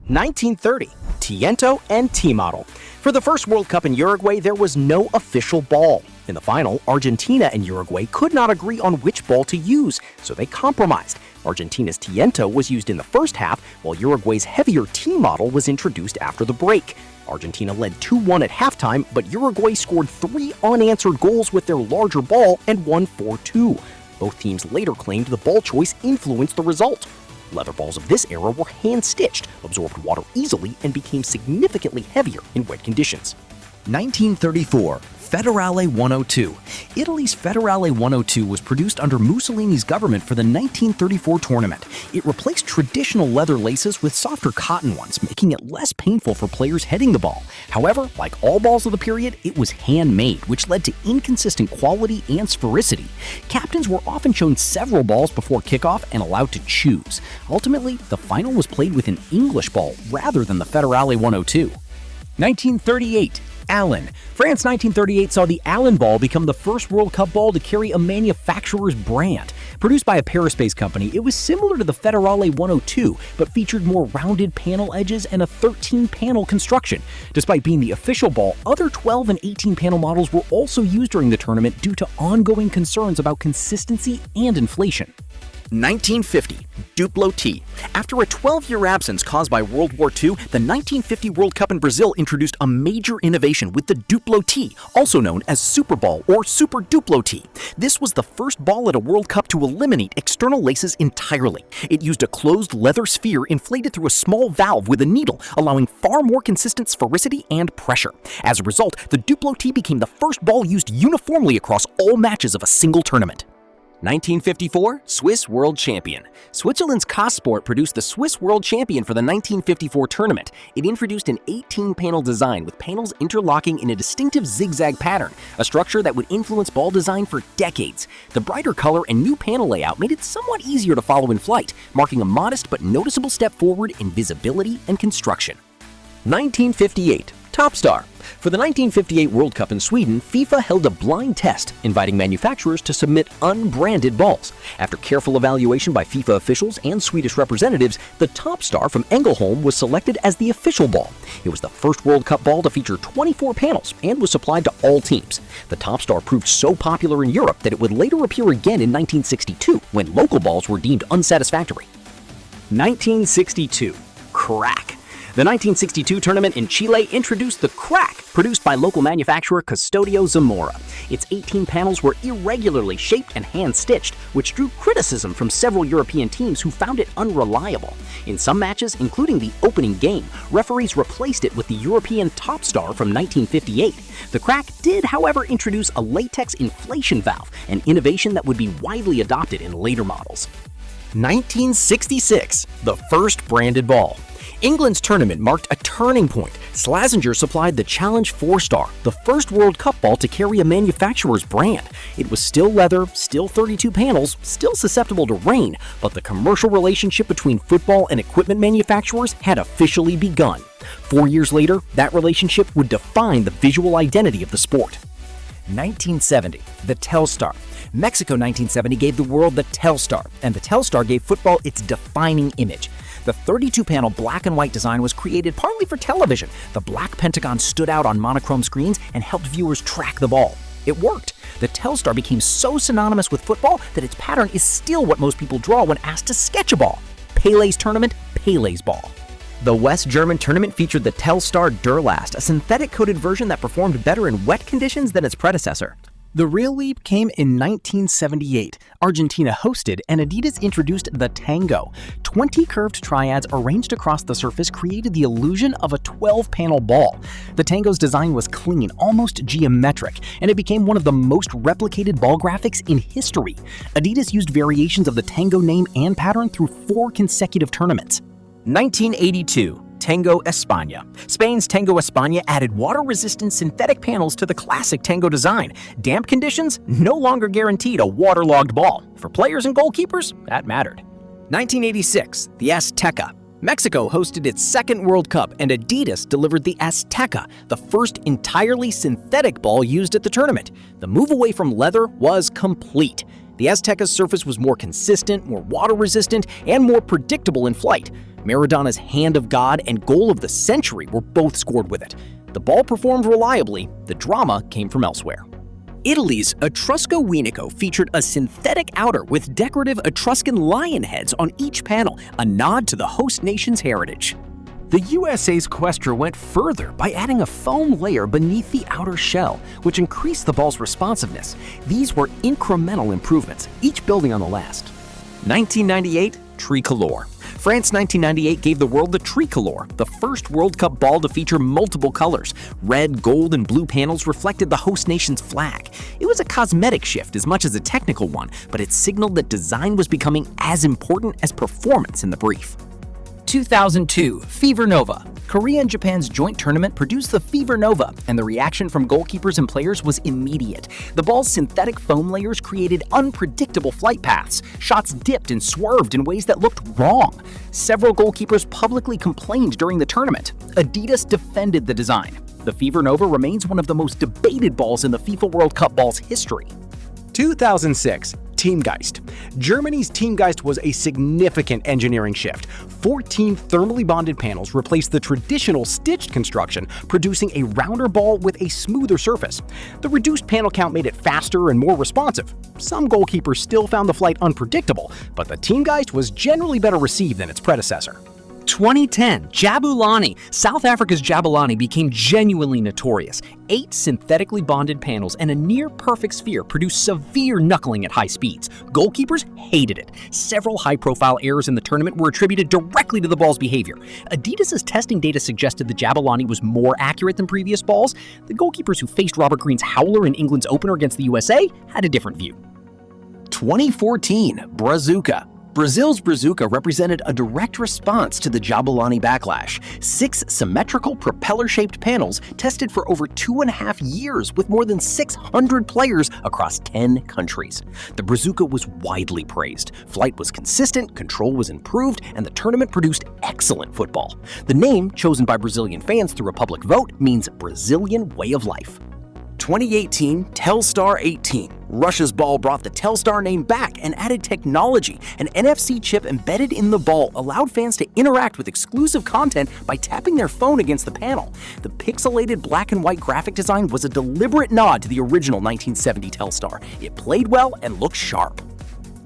1930, Tiento and T-Model. For the first World Cup in Uruguay, there was no official ball. In the final, Argentina and Uruguay could not agree on which ball to use, so they compromised. Argentina's Tiento was used in the first half, while Uruguay's heavier T-Model was introduced after the break. Argentina led 2-1 at halftime, but Uruguay scored 3 unanswered goals with their larger ball and won 4-2. Both teams later claimed the ball choice influenced the result. Leather balls of this era were hand-stitched, absorbed water easily, and became significantly heavier in wet conditions. 1934, Federale 102. Italy's Federale 102 was produced under Mussolini's government for the 1934 tournament. It replaced traditional leather laces with softer cotton ones, making it less painful for players heading the ball. However, like all balls of the period, it was handmade, which led to inconsistent quality and sphericity. Captains were often shown several balls before kickoff and allowed to choose. Ultimately, the final was played with an English ball rather than the Federale 102. 1938. Allen. France 1938 saw the Allen ball become the first World Cup ball to carry a manufacturer's brand. Produced by a Paris-based company, it was similar to the Federale 102, but featured more rounded panel edges and a 13-panel construction. Despite being the official ball, other 12 and 18-panel models were also used during the tournament due to ongoing concerns about consistency and inflation. 1950, Duplo T. After a 12-year absence caused by World War II, the 1950 World Cup in Brazil introduced a major innovation with the Duplo T, also known as Super Ball or Super Duplo T. This was the first ball at a World Cup to eliminate external laces entirely. It used a closed leather sphere inflated through a small valve with a needle, allowing far more consistent sphericity and pressure. As a result, the Duplo T became the first ball used uniformly across all matches of a single tournament. 1954, Swiss World Champion. Switzerland's Kossport produced the Swiss World Champion for the 1954 tournament. It introduced an 18-panel design with panels interlocking in a distinctive zigzag pattern, a structure that would influence ball design for decades. The brighter color and new panel layout made it somewhat easier to follow in flight, marking a modest but noticeable step forward in visibility and construction. 1958, Topstar. For the 1958 World Cup in Sweden, FIFA held a blind test, inviting manufacturers to submit unbranded balls. After careful evaluation by FIFA officials and Swedish representatives, the Topstar from Ängelholm was selected as the official ball. It was the first World Cup ball to feature 24 panels and was supplied to all teams. The Topstar proved so popular in Europe that it would later appear again in 1962, when local balls were deemed unsatisfactory. 1962, Crack. The 1962 tournament in Chile introduced the Crack, produced by local manufacturer Custodio Zamora. Its 18 panels were irregularly shaped and hand-stitched, which drew criticism from several European teams who found it unreliable. In some matches, including the opening game, referees replaced it with the European Topstar from 1958. The Crack did, however, introduce a latex inflation valve, an innovation that would be widely adopted in later models. 1966, the first branded ball. England's tournament marked a turning point. Slazenger supplied the Challenge 4-Star, the first World Cup ball to carry a manufacturer's brand. It was still leather, still 32 panels, still susceptible to rain, but the commercial relationship between football and equipment manufacturers had officially begun. 4 years later, that relationship would define the visual identity of the sport. 1970, the Telstar. Mexico 1970 gave the world the Telstar, and the Telstar gave football its defining image. The 32-panel black and white design was created partly for television. The black pentagon stood out on monochrome screens and helped viewers track the ball. It worked. The Telstar became so synonymous with football that its pattern is still what most people draw when asked to sketch a ball. Pele's tournament, Pele's ball. The West German tournament featured the Telstar Durlast, a synthetic-coated version that performed better in wet conditions than its predecessor. The real leap came in 1978. Argentina hosted, and Adidas introduced the Tango. 20 curved triads arranged across the surface created the illusion of a 12-panel ball. The Tango's design was clean, almost geometric, and it became one of the most replicated ball graphics in history. Adidas used variations of the Tango name and pattern through 4 consecutive tournaments. 1982, Tango España. Spain's Tango España added water-resistant synthetic panels to the classic Tango design. Damp conditions no longer guaranteed a waterlogged ball. For players and goalkeepers, that mattered. 1986, the Azteca. Mexico hosted its second World Cup, and Adidas delivered the Azteca, the first entirely synthetic ball used at the tournament. The move away from leather was complete. The Azteca's surface was more consistent, more water-resistant, and more predictable in flight. Maradona's Hand of God and Goal of the Century were both scored with it. The ball performed reliably, the drama came from elsewhere. Italy's Etrusco Unico featured a synthetic outer with decorative Etruscan lion heads on each panel, a nod to the host nation's heritage. The USA's Questra went further by adding a foam layer beneath the outer shell, which increased the ball's responsiveness. These were incremental improvements, each building on the last. 1998 Tricolore. France 1998 gave the world the Tricolore, the first World Cup ball to feature multiple colors. Red, gold, and blue panels reflected the host nation's flag. It was a cosmetic shift as much as a technical one, but it signaled that design was becoming as important as performance in the brief. 2002 Fever Nova. Korea and Japan's joint tournament produced the Fever Nova, and the reaction from goalkeepers and players was immediate. The ball's synthetic foam layers created unpredictable flight paths. Shots dipped and swerved in ways that looked wrong. Several goalkeepers publicly complained during the tournament. Adidas defended the design. The Fever Nova remains one of the most debated balls in the FIFA World Cup ball's history. 2006 Teamgeist. Germany's Teamgeist was a significant engineering shift. 14 thermally bonded panels replaced the traditional stitched construction, producing a rounder ball with a smoother surface. The reduced panel count made it faster and more responsive. Some goalkeepers still found the flight unpredictable, but the Teamgeist was generally better received than its predecessor. 2010 Jabulani. South Africa's Jabulani became genuinely notorious. 8 synthetically bonded panels and a near-perfect sphere produced severe knuckling at high speeds. Goalkeepers hated it. Several high-profile errors in the tournament were attributed directly to the ball's behavior. Adidas's testing data suggested the Jabulani was more accurate than previous balls. The goalkeepers who faced Robert Green's Howler in England's opener against the USA had a different view. 2014 Brazuca. Brazil's Brazuca represented a direct response to the Jabulani backlash. 6 symmetrical propeller-shaped panels tested for over 2.5 years with more than 600 players across 10 countries. The Brazuca was widely praised. Flight was consistent, control was improved, and the tournament produced excellent football. The name, chosen by Brazilian fans through a public vote, means Brazilian way of life. 2018 Telstar 18. Russia's ball brought the Telstar name back and added technology. An NFC chip embedded in the ball allowed fans to interact with exclusive content by tapping their phone against the panel. The pixelated black and white graphic design was a deliberate nod to the original 1970 Telstar. It played well and looked sharp.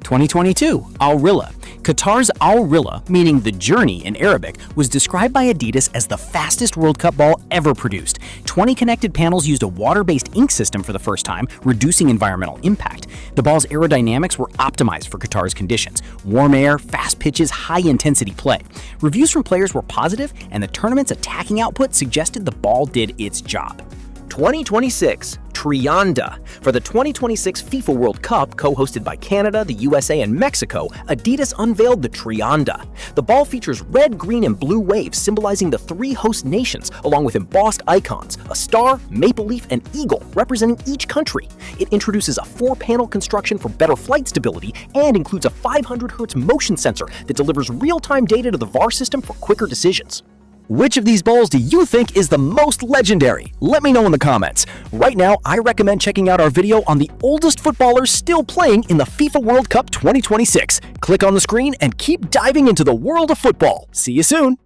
2022 Al Rilla. Qatar's Al Rilla, meaning the journey in Arabic, was described by Adidas as the fastest World Cup ball ever produced. 20 connected panels used a water-based ink system for the first time, reducing environmental impact. The ball's aerodynamics were optimized for Qatar's conditions: warm air, fast pitches, high-intensity play. Reviews from players were positive, and the tournament's attacking output suggested the ball did its job. 2026 Trianda. For the 2026 FIFA World Cup, co-hosted by Canada, the USA, and Mexico, Adidas unveiled the Trianda. The ball features red, green, and blue waves symbolizing the 3 host nations, along with embossed icons: a star, maple leaf, and eagle representing each country. It introduces a 4-panel construction for better flight stability and includes a 500 Hz motion sensor that delivers real-time data to the VAR system for quicker decisions. Which of these balls do you think is the most legendary? Let me know in the comments. Right now, I recommend checking out our video on the oldest footballers still playing in the FIFA World Cup 2026. Click on the screen and keep diving into the world of football. See you soon!